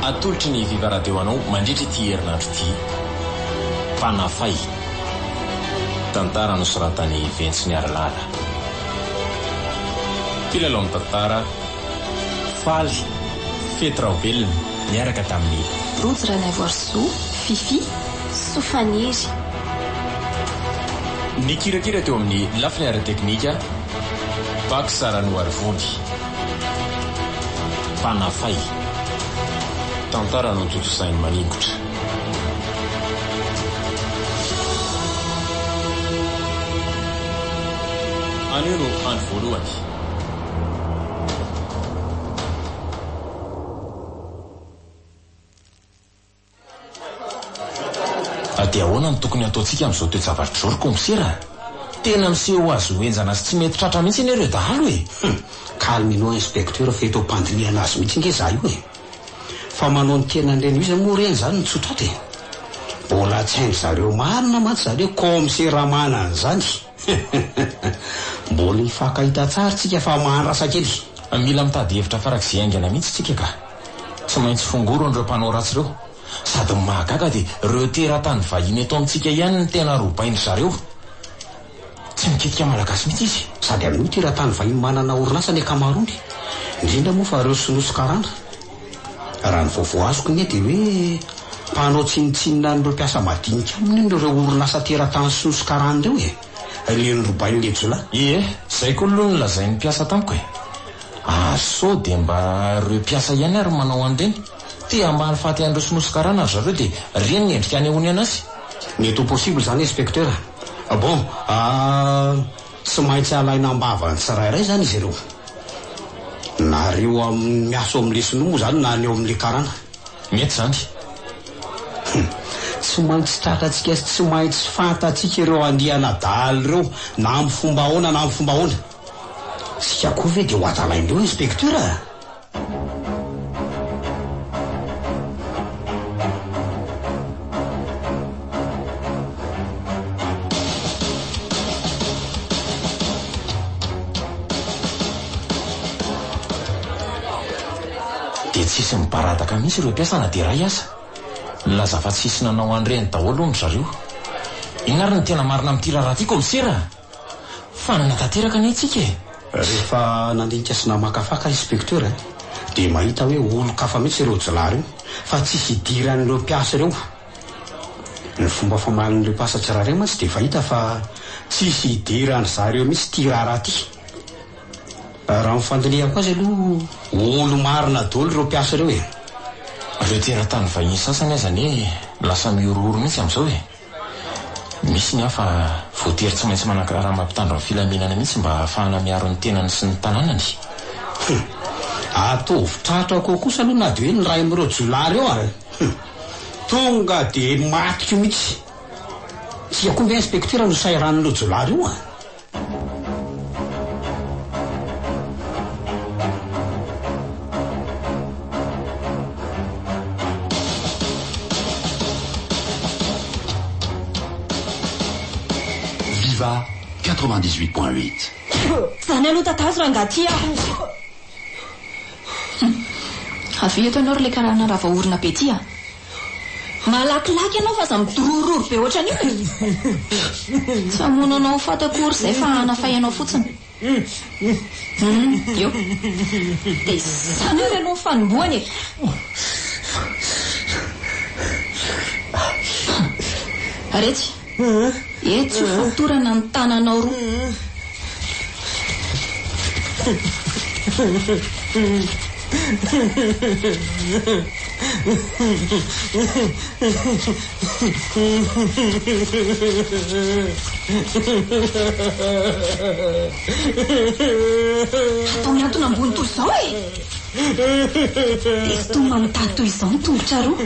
atolotry ny vivaradeo anao mandritra ity herinandro ity. Mpanafay tantara nosoratany Ventsy ny Aralala. Mpilalao amin'ny tantara faly Fetraobelona miaraka tamin'ny Rojo Ranaivoarisoa, Fifi, Sofaniry. Ny kirakira teo amin'ny lafiny ara-teknika Bak Sarano Arvony. Mpanafay tantara no totosainy maningotra. Anio no andro voalohany. Dia ahoana ny tokony ataontsika amin'izao toe-javatra zao ry komisera? Tena miseho azy hoenjana azy tsy mety tratra mihitsy ianareo dahalo e. Calminao inspecteur fa eto ampandiniana azy mihitsy nge za io e. Fa manao ny tena nireny izy moa reny zany nitsotratra e. Mbola tsy haingo zareo marina mantsy zareo komisera manana zany. Mbola hifankahita tsara tsika fa mahandrasa kely. Mila mitady hevitra farak'izay aingana mihitsy tsika ka. Tsy maintsy fongoro ireo mpanao ratsy ireo. Sady mahagaga dia ireo teratany vahiny eto amintsika ihany ny tena robainy zareo. Tsy miketika malagasy mihitsy izy. Sady amin'io teratany vahiny manana orinasa ny akamarony. Indrindra moa fa ireo sinoso karana. Raha ny vaovao azoko ny dia hoe mpanao tsinitsinina n'ireo mpiasa madinika aminy ireo orinasa teratany sinoso karana ireo e. Ilay robainy lejola. Zay koa aloha ny lazain'ny mpiasa tamiko e. Sao dia mba ireo mpiasa ihany ary manao an'ireny. Tia mba nifaty an'ireo sinoso karana azy zareo dia reny ny endrika anehoany anazy. Mety possible zany inspecteur. Bon, tsy maintsy alaina ambava ny tsirairay zany izy ireo. Na reo miaso amin'le sinoa moa zany na ny eo amin'le karana. Mety zany. Tsy maintsy tratratsika sy tsy maintsy fantatsika ireo andihana daly ireo na amin'ny fomba ahoana na amin'ny fomba ahoana. Sika koa ve dia ho atalaindreo inspecteur. Dia tsisy mibaradaka mihitsy ireo mpiasana dia ray aza. Laza fa tsisy nanao an'ireny daholo ny zareo. Inary ny tena marina amin'ity raharaha ity komisera. Fa nanatanteraka ny itsika e. Rehefa nandinika sy namakafaka inspecteur dia mahita hoe olo-kafa mihitsy ireo jolary io fa tsisy idiran'ireo mpiasa ireo. Ny fomba famalin'ireo mpiasa tsirairay mantsy dia fahita fa tsisy idirany zareo mihitsy ity raharaha ity. Raha mifandinihako azy aloha olo marina daholo ireo mpiasa ireo e. Ireo teratany vahiny sasany azany lasa miorooro mihitsy amin'izao e. Misy ny hafa voatery tsy maintsy manankarara mampitandro amin'ny filaminana mihitsy mba ahafahana miaro ny tenany sy ny tanànany. Atovy tratra koa kosa aloha na dia hoe ny ray amin'ireo jolary eo a. Tonga dia matika mihitsy. Tia koa ve inspecteur no sairan'ireo jolary io a. Viva 98.8. Zany aloha tatazo raha ngaty aho. Avy eto ianao ry le karana rava orina be ty a. Malakilaky ianao fa za midorororo be ohatran'io e. Tsy hamonanao fatakory izay fa hanafay ianao fotsiny. Eo. Dia zany eo ianao fanomboany e. Aretsy. Etsy fatorana ny tananao roa. Atao miantona ambony toy izao e. Dia tony mamitady toy izao ny tongotra roa.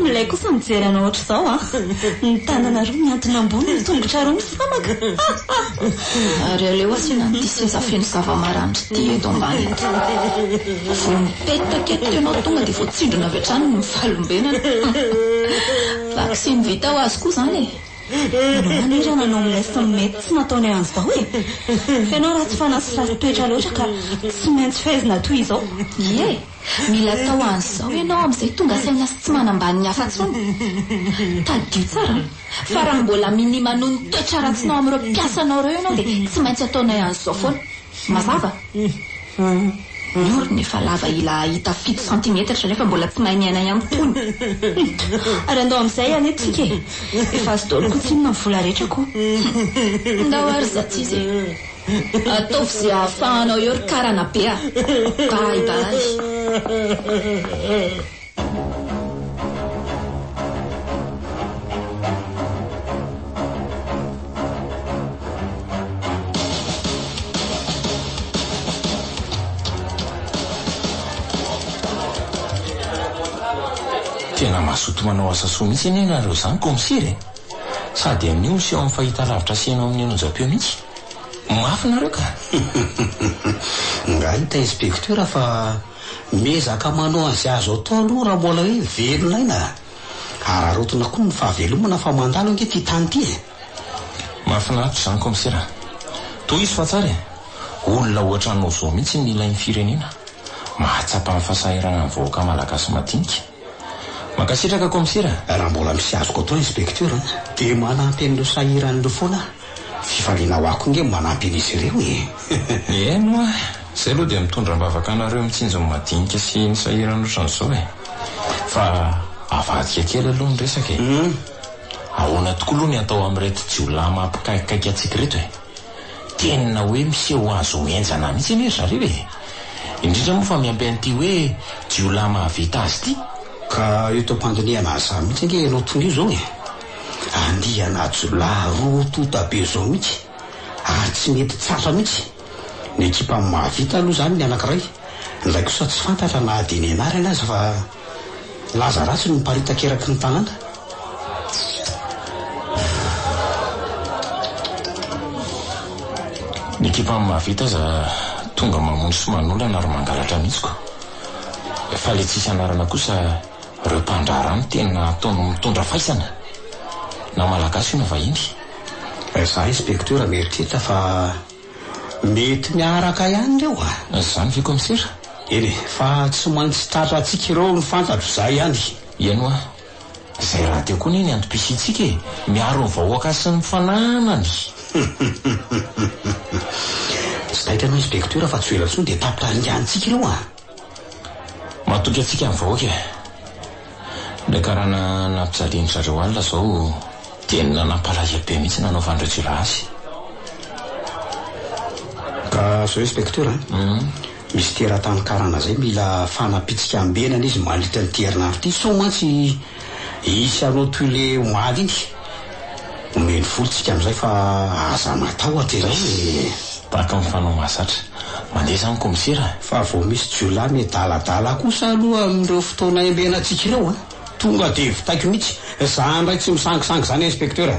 Milay kosa mijery anao ohatra izao a. Ny tanana roa miantona ambony ny tongotra roa misamaka. Ary aleo asiana ny seza feno zava-maranitra ty eto ambany eto. Vao mipetaka eto ianao tonga dia voatsindrona avy hatrany ny mivalombenana. Vaksiny vita ho azy koa zany e. Ianao manirana anao amin'ilay sy mety tsy nataony an'izao e. Ianao raha tsy fanasy ratsy toetra loatra ka tsy maintsy fahaizina toy izao. Ie, mila tao an'izao ianao amin'izay tonga saina sy tsy manambany ny hafa ntsony. Tadio tsara fa raha mbola minima noho ny toetra ratsinao amin'ireo mpiasanao ireo ianao dia tsy maintsy ataonay an'izao foana. Mazava? Ny orony efa lava ila hita 7 centimetatra nefa mbola tsy mahay miaina ihany tony. Ary andao amin'izay anetsika e. Efa azo daolo kotsinina ny vola rehetra koa. Ndao ary zaty izy e. Ataovy izay ahafahanao eo ry karana be a. Bye. Tena mazoto manao asa soa mihitsy eny nareo zany komisiry. Sady amin'io sy eo amin'ny fahita lavitra sianao amin'ny anonjam-peo mihitsy. Mafy nareo ka. Nga hita inspektera fa mezaka manao azy azo atao aloha raha mbola hoe velonaina. Ararotona koa ny fahavelomana fa mandalo ange ty tany ty e. Mahafinaritra zany komisera. Toy izy fa tsara e. Olona ohatra anao zao mihitsy ny ilain'ny firenena. Mahatsapa amin'ny fahasahiran'ny vahoaka malagasy madinika. Makasitraka komisera. Raha mbola misy azoko atao inspektera dia manampy an'ireo sahiran'ireo foana. Fifaliana ho ako nge manampy an'izy ireo e. Eno a, izay aloha dia mitondra mbavaka anareo mitsinjo ny madinika sy ny sahirana ohatran'izao e. Fa avadika kely aloha ny resaka e. Ahoana tokoa aloha ny atao amin'ireto jiolahy mampikaikikaiky antsika reto e. Tena hoe miseho azo enjana mihitsy eny zareo e. Indrindra moa fa miampy an'ity hoe jiolahy mahavita azy ity. Ka eto am-pandiniana aza mihitsy ange ianao tonga io zao e. Andihana jiolahy roa tota be zao mihitsy ary tsy mety tsatra mihitsy. Ny ekipa mahavita aloha zany ny anankiray. Ndraiky kosa tsy fantatra na adiny anarany azy fa laza ratsy no miparitaka eraky ny tanàna. Ny ekipa mahavita aza tonga mamono sy manolana ary mangalatra mihitsy ko. Fa le tsisy anarana kosa ireo mpandrarano tena ataony mitondra faisana. Na malagasy io na vahiny. Za inspektera mieritreritra fa mety miaraka ihany reo a. Zany ve komisera? Eny fa tsy maintsy tratra atsika ireo ny fantatro zay ihany. Iano a, izay raha teo koa ny antom-pisitsika e. Miaro ny vahoaka sy ny fananany. Tsy taitra anao inspektera fa tsy elatsony dia tapitaringantsika ireo a. Matoky atsika amin'ny vahoaka e. Ilay karana nampijaliany zareo alina zao tena nampalaza be mihitsy nanaovandreo jiola azy. Ka zao inspektera misy teratany karana zay mila fanapitsika ambenana izy mandritra ny herinandro ity. So mantsy isy anao toy le omaly iny omeny folontsika amin'izay fa aza matahotra izao e. Tahaka mifanao mahazatra. Mandeha zany komisera. Fa vao misy jiola midaladala kosa aloha amin'ireo fotoana embenantsika ireo a. Tonga dia vitaiko mihitsy. Za ndray tsy misangisangy zany inspektera.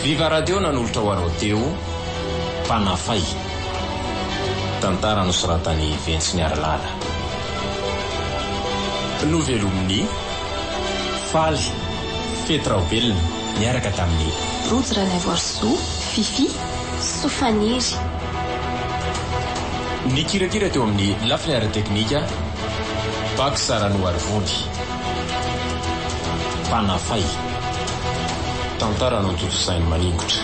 Viva radio nanolotra ho anao teo Mpanafay. Tantara nosoratany Ventsy Niaralala. Novelomin'ny Faly Fetraobelona miaraka tamin'ny Rojo Ranaivoarisoa, Fifi, Sofaniry. Ny kirakira teo amin'ny lafiniara teknika Bak Sarano Arivony. Mpanafay. Tantara no totosainy maningotra.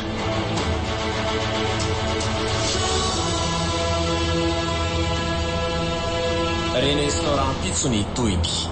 Reny restaurant Pitsony Toingy.